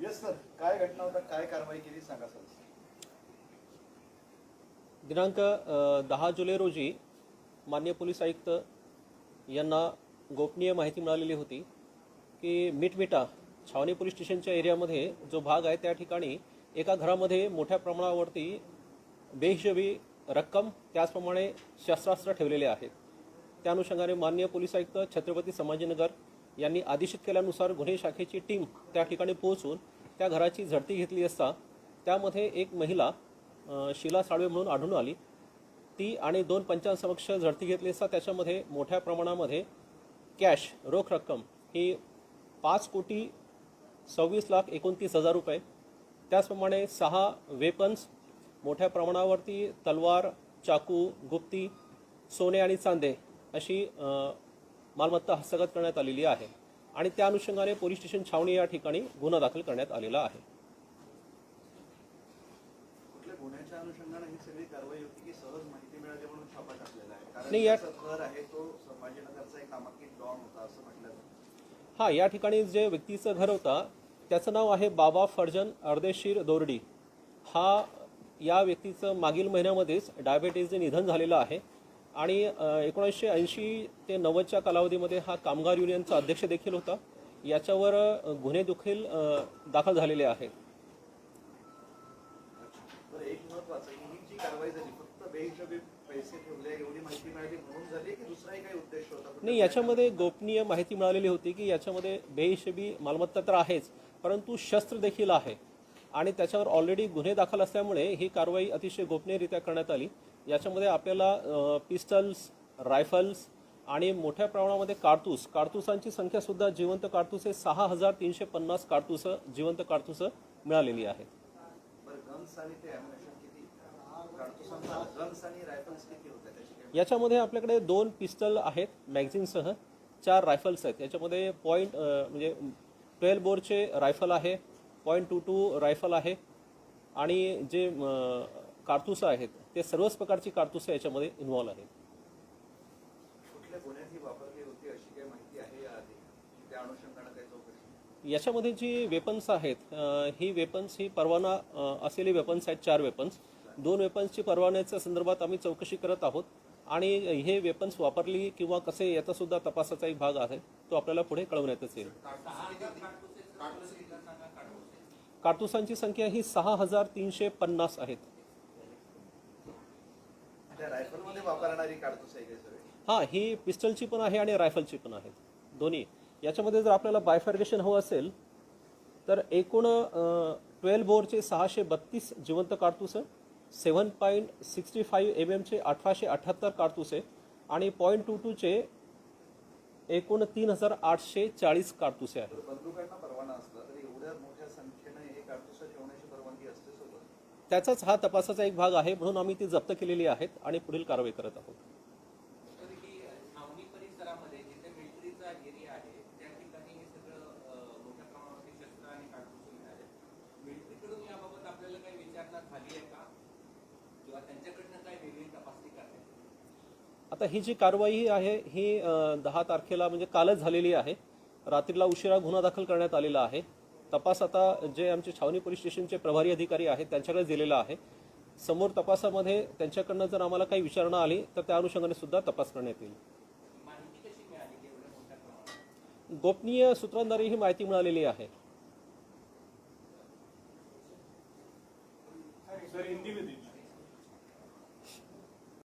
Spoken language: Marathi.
येस सर, काय घटना होता, काय कारवाई केली सांगा सर. दिनांक 10 जुलै रोजी माननीय पोलीस आयुक्त यांना गोपनीय माहिती मिळालेली होती की मिटमिटा छावणी पोलीस स्टेशनच्या एरियामध्ये जो भाग आहे त्या ठिकाणी एका घरामध्ये मोठ्या प्रमाणावरती बेहिशोबी रक्कम त्याचप्रमाणे शस्त्रास्त्र ठेवलेले आहेत. त्या अनुषंगाने माननीय पोलीस आयुक्त छत्रपती संभाजीनगर यांनी आदेशित केल्यानुसार गुन्हे शाखेची टीम त्या ठिकाणी पोहोचून त्या घराची झडती घेतली असता त्यामध्ये एक महिला शीला साळवे म्हणून आढळून आली. ती आणि 2 पंचांसमक्ष झडती घेतली असता त्याच्यामध्ये मोठ्या प्रमाणामध्ये कॅश रोख रक्कम ही 5,26,29,29,000 रुपये, त्याचप्रमाणे 6 वेपन्स, मोठ्या प्रमाणावरती तलवार, चाकू, गुप्ती, सोने आणि चांदे अशी मालमत्ता हस्तगत करण्यात आलेली आहे आणि त्या अनुषंगाने पोलीस स्टेशन छावणी या ठिकाणी गुन्हा दाखल करण्यात आलेला आहे. कुठल्या गुन्ह्याच्या अनुषंगाने ही सगळी कारवाई होती की सहज माहिती मिळाली म्हणून छापा टाकलेला आहे? कारण नाही, या घर आहे तो संभाजीनगरचा एक नामांकित डॉन होता असं म्हटलं जातं. हा, या ठिकाणी जे व्यक्तीचं घर होता त्याचं नाव आहे बाबा फर्जन अर्देशीर दोरडी. हा या व्यक्तीचं मागील महिन्यामध्येच डायबिटीजने निधन झालेलं आहे आणि 1980 ते 90च्या कालावधीमध्ये हा कामगार युनियनचा अध्यक्ष देखील होता. याच्यावर गुन्हे देखील दाखल झालेले आहेत. तर एक महत्वाचं की ही जी कारवाई झाली फक्त बेहिशोबी पैसे ठेवले एवढी माहिती मिळाली म्हणून झाली की दुसराही काही उद्देश होता? नाही, याच्यामध्ये गोपनीय माहिती मिळालेली होती की याच्यामध्ये बेहिशोबी मालमत्ता तर आहेच परंतु शस्त्र देखील आहे आणि त्याच्यावर ऑलरेडी गुन्हे दाखल असल्यामुळे ही कारवाई अतिशय गोपनीयरित्या करण्यात आली. याच्यामध्ये आपल्याला पिस्टल्स, रायफल्स आणि मोठ्या प्रमाणामध्ये कारतुसांची संख्या सुद्धा जिवंत कारतुसे 6,350 कारतुसं जिवंत कारतुसं मिळालेली आहेत. गन्स आणि ते ॲम्युनिशन किती, कारतुसांचा गन्स आणि रायफल्स किती होते त्याची? याच्यामध्ये आपल्याकडे 2 पिस्टल आहेत मॅगझिनसह, 4 रायफल्स आहेत. याच्यामध्ये म्हणजे 12 बोरचे रायफल आहे, .22 रायफल आहे आणि जे कारतुसं आहेत ते सर्वच प्रकारची कारतुसं याच्यामध्ये इन्व्हॉल्व आहेत. कुठल्या गुन्ह्यात ही वापरली होती अशी काही माहिती आहे याआधी? त्या अनुषंगाने काही चौकशी? याच्यामध्ये जी वेपन्स आहेत ही वेपन्स ही परवाना असलेली वेपन्स आहेत. 4 वेपन्स, 2 वेपन्सची परवान्याच्या संदर्भात आम्ही चौकशी करत आहोत आणि हे वेपन्स वापरली किंवा कसे याचा सुद्धा तपासाचा एक भाग आहे तो आपल्याला पुढे कळवण्यातच येईल. कारतुसांची संख्या ही 6,350 आहेत. त्या रायफलमध्ये वापरणारी कारतूस आहे का सर? हां, ही पिस्टलची पण आहे आणि रायफलची पण आहेत दोन्ही. याच्यामध्ये जर आपल्याला बायफर्गेशन हवं असेल तर एकूण 12 बोरचे 632 जिवंत कारतुसं, 7.65 mm चे 1878 कारतुसे आणि .22चे एकूण 3,840 कारतुसे आहेत. बंदुकांना परवाना असला तरी एवढ्या मोठ्या संख्येने हे कारतूस ठेवण्याची परवानगी असते सोबत? त्याचाच हा तपासाचा एक भाग आहे म्हणून आम्ही ती जप्त केलेली आहेत आणि पुढील कारवाई करत आहोत. छावणी परिसरामध्ये जिथे मिलिटरीचा एरिया आहे त्या ठिकाणी हे सगळं मोठ्या प्रमाणावरती शस्त्र आणि कारतूस मिळाले. मिलिटरीकडून याबाबत आपल्याला काही विचारणा झाली आहे का किंवा त्यांच्याकडनं काही वेगळी तपासणी करण्यात? आता ही जी कारवाई आहे ही 10 तारखेला म्हणजे कालच झालेली आहे. रात्रीला उशिरा गुन्हा दाखल करण्यात आलेला आहे. तपास आता जे आमचे छावणी पोलीस स्टेशनचे प्रभारी अधिकारी आहेत त्यांच्याकडे दिलेला आहे. समोर तपासामध्ये त्यांच्याकडनं जर आम्हाला काही विचारणा आली तर त्या अनुषंगाने सुद्धा तपास करण्यात येईल. माहिती कशी मिळाली की एवढ्या मोठ्या प्रमाणात? गोपनीय सूत्रांद्वारे ही माहिती मिळालेली आहे. सर, हिंदी में दीजिए.